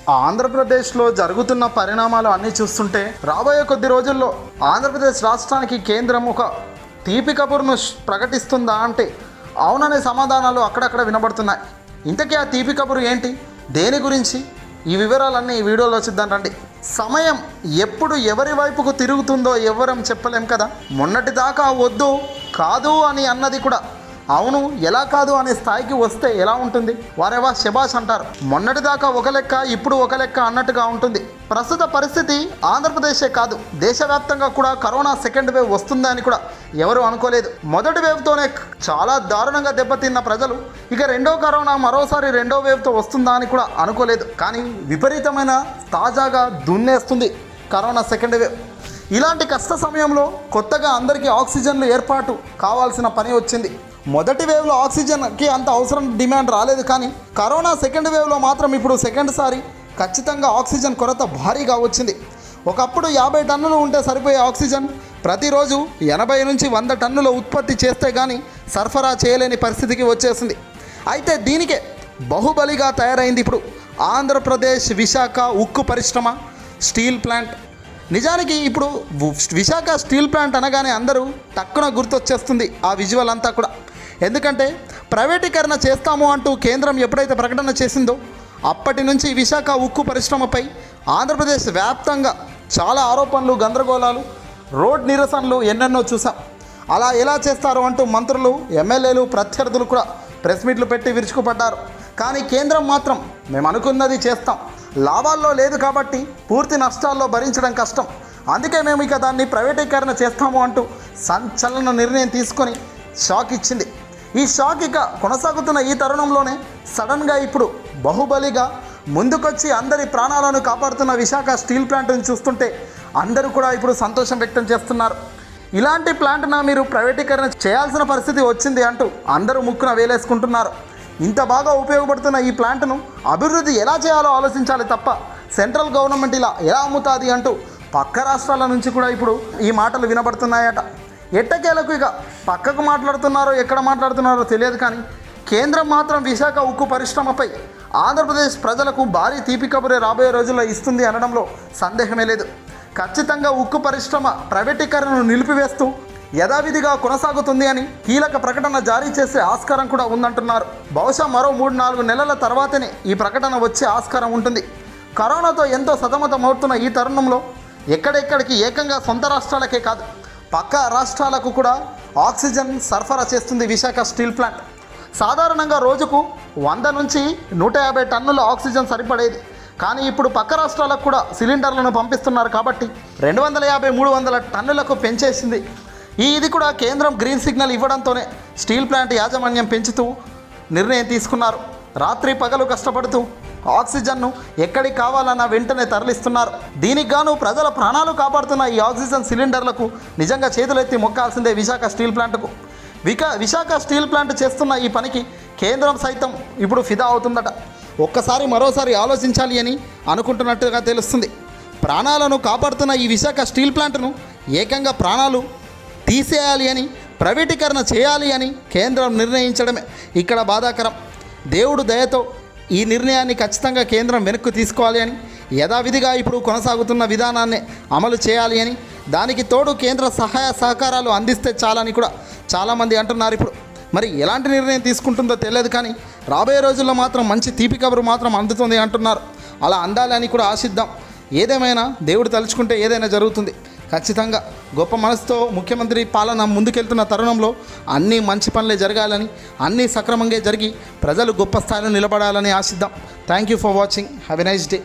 ఆంధ్రప్రదేశ్లో జరుగుతున్న పరిణామాలు అన్నీ చూస్తుంటే రాబోయే కొద్ది రోజుల్లో ఆంధ్రప్రదేశ్ రాష్ట్రానికి కేంద్రం ఒక తీపి కబుర్ను ప్రకటిస్తుందా అంటే అవుననే సమాధానాలు అక్కడక్కడ వినబడుతున్నాయి. ఇంతకీ ఆ తీపి కబురు ఏంటి, దేని గురించి, ఈ వివరాలన్నీ ఈ వీడియోలో చూద్దాం రండి. సమయం ఎప్పుడు ఎవరి వైపుకు తిరుగుతుందో ఎవ్వరం చెప్పలేం కదా. మొన్నటిదాకా వద్దు కాదు అని అన్నది కూడా అవును ఎలా కాదు అనే స్థాయికి వస్తే ఎలా ఉంటుంది? వారేవా శబాష్ అంటారు. మొన్నటిదాకా ఒక లెక్క ఇప్పుడు ఒక లెక్క అన్నట్టుగా ఉంటుంది. ప్రస్తుత పరిస్థితి ఆంధ్రప్రదేశే కాదు, దేశవ్యాప్తంగా కూడా కరోనా సెకండ్ వేవ్ వస్తుందని కూడా ఎవరు అనుకోలేదు. మొదటి వేవ్తోనే చాలా దారుణంగా దెబ్బతిన్న ప్రజలు ఇక రెండో కరోనా మరోసారి రెండో వేవ్తో వస్తుందా అని కూడా అనుకోలేదు. కానీ విపరీతమైన తాజాగా దున్నేస్తుంది కరోనా సెకండ్ వేవ్. ఇలాంటి కష్ట సమయంలో కొత్తగా అందరికీ ఆక్సిజన్లు ఏర్పాటు కావాల్సిన పని వచ్చింది. మొదటి వేవ్లో ఆక్సిజన్కి అంత అవసరం డిమాండ్ రాలేదు, కానీ కరోనా సెకండ్ వేవ్లో మాత్రం ఇప్పుడు సెకండ్ సారి ఖచ్చితంగా ఆక్సిజన్ కొరత భారీగా వచ్చింది. ఒకప్పుడు 50 టన్నులు ఉంటే సరిపోయే ఆక్సిజన్ ప్రతిరోజు 80 నుంచి 100 టన్నుల ఉత్పత్తి చేస్తే కానీ సరఫరా చేయలేని పరిస్థితికి వచ్చేసింది. అయితే దీనికే బాహుబలిగా తయారైంది ఇప్పుడు ఆంధ్రప్రదేశ్ విశాఖ ఉక్కు పరిశ్రమ స్టీల్ ప్లాంట్. నిజానికి ఇప్పుడు విశాఖ స్టీల్ ప్లాంట్ అనగానే అందరూ టక్కున గుర్తొచ్చేస్తుంది ఆ విజువల్ అంతా కూడా. ఎందుకంటే ప్రైవేటీకరణ చేస్తాము అంటూ కేంద్రం ఎప్పుడైతే ప్రకటన చేసిందో అప్పటి నుంచి విశాఖ ఉక్కు పరిశ్రమపై ఆంధ్రప్రదేశ్ వ్యాప్తంగా చాలా ఆరోపణలు, గందరగోళాలు, రోడ్ నిరసనలు ఎన్నెన్నో చూసాం. అలా ఎలా చేస్తారు అంటూ మంత్రులు, ఎమ్మెల్యేలు, ప్రత్యర్థులు కూడా ప్రెస్ మీట్లు పెట్టి విరుచుకుపడ్డారు. కానీ కేంద్రం మాత్రం మేము అనుకున్నది చేస్తాం, లాభాల్లో లేదు కాబట్టి పూర్తి నష్టాల్లో భరించడం కష్టం, అందుకే మేము ఇక దాన్ని ప్రైవేటీకరణ చేస్తాము అంటూ సంచలన నిర్ణయం తీసుకొని షాక్ ఇచ్చింది. ఈ షాక్ ఇక కొనసాగుతున్న ఈ తరుణంలోనే సడన్గా ఇప్పుడు బాహుబలిగా ముందుకొచ్చి అందరి ప్రాణాలను కాపాడుతున్న విశాఖ స్టీల్ ప్లాంట్ని చూస్తుంటే అందరూ కూడా ఇప్పుడు సంతోషం వ్యక్తం చేస్తున్నారు. ఇలాంటి ప్లాంట్ను మీరు ప్రైవేటీకరణ చేయాల్సిన పరిస్థితి వచ్చింది అంటూ అందరూ ముక్కున వేలేసుకుంటున్నారు. ఇంత బాగా ఉపయోగపడుతున్న ఈ ప్లాంట్ను అభివృద్ధి ఎలా చేయాలో ఆలోచించాలి తప్ప సెంట్రల్ గవర్నమెంట్ ఇలా ఎలా అమ్ముతుంది అంటూ పక్క రాష్ట్రాల నుంచి కూడా ఇప్పుడు ఈ మాటలు వినబడుతున్నాయట. ఎట్టకేలకు ఇక పక్కకు మాట్లాడుతున్నారో ఎక్కడ మాట్లాడుతున్నారో తెలియదు, కానీ కేంద్రం మాత్రం విశాఖ ఉక్కు పరిశ్రమపై ఆంధ్రప్రదేశ్ ప్రజలకు భారీ తీపి కబురే రాబోయే రోజుల్లో ఇస్తుంది అనడంలో సందేహమే లేదు. ఖచ్చితంగా ఉక్కు పరిశ్రమ ప్రైవేటీకరణను నిలిపివేస్తూ యథావిధిగా కొనసాగుతుంది అని కీలక ప్రకటన జారీ చేసే ఆస్కారం కూడా ఉందంటున్నారు. బహుశా మరో 3-4 నెలల తర్వాతనే ఈ ప్రకటన వచ్చే ఆస్కారం ఉంటుంది. కరోనాతో ఎంతో సతమతమవుతున్న ఈ తరుణంలో ఎక్కడెక్కడికి ఏకంగా సొంత రాష్ట్రాలకే కాదు పక్క రాష్ట్రాలకు కూడా ఆక్సిజన్ సరఫరా చేస్తుంది విశాఖ స్టీల్ ప్లాంట్. సాధారణంగా రోజుకు 100 నుంచి 150 టన్నుల ఆక్సిజన్ సరిపడేది, కానీ ఇప్పుడు పక్క రాష్ట్రాలకు కూడా సిలిండర్లను పంపిస్తున్నారు కాబట్టి 250-300 టన్నులకు పెంచేసింది. ఇది కూడా కేంద్రం గ్రీన్ సిగ్నల్ ఇవ్వడంతోనే స్టీల్ ప్లాంట్ యాజమాన్యం పెంచుతూ నిర్ణయం తీసుకున్నారు. రాత్రి పగలు కష్టపడుతూ ఆక్సిజన్ను ఎక్కడికి కావాలన్నా వెంటనే తరలిస్తున్నారు. దీనికి గాను ప్రజల ప్రాణాలు కాపాడుతున్న ఈ ఆక్సిజన్ సిలిండర్లకు నిజంగా చేతులెత్తి మొక్కాల్సిందే విశాఖ స్టీల్ ప్లాంట్కు. విశాఖ స్టీల్ ప్లాంట్ చేస్తున్న ఈ పనికి కేంద్రం సైతం ఇప్పుడు ఫిదా అవుతుందట. ఒక్కసారి మరోసారి ఆలోచించాలి అని అనుకుంటున్నట్టుగా తెలుస్తుంది. ప్రాణాలను కాపాడుతున్న ఈ విశాఖ స్టీల్ ప్లాంట్ను ఏకంగా ప్రాణాలు తీసేయాలి అని, ప్రైవేటీకరణ చేయాలి అని కేంద్రం నిర్ణయించడమే ఇక్కడ బాధాకరం. దేవుడు దయతో ఈ నిర్ణయాన్ని ఖచ్చితంగా కేంద్రం వెనక్కు తీసుకోవాలి అని, యథావిధిగా ఇప్పుడు కొనసాగుతున్న విధానాన్ని అమలు చేయాలి అని, దానికి తోడు కేంద్ర సహాయ సహకారాలు అందిస్తే చాలని కూడా చాలామంది అంటున్నారు. ఇప్పుడు మరి ఎలాంటి నిర్ణయం తీసుకుంటుందో తెలియదు, కానీ రాబోయే రోజుల్లో మాత్రం మంచి తీపి కబురు మాత్రం అందుతుంది అంటున్నారు. అలా అందాలని కూడా ఆశిద్దాం. ఏదేమైనా దేవుడు తలుచుకుంటే ఏదైనా జరుగుతుంది. ఖచ్చితంగా గొప్ప మనసుతో ముఖ్యమంత్రి పాలన ముందుకెళ్తున్న తరుణంలో అన్నీ మంచి పనులే జరగాలని, అన్నీ సక్రమంగా జరిగి ప్రజలు గొప్ప స్థాయిలో నిలబడాలని ఆశిద్దాం. Thank you for watching. Have a nice day.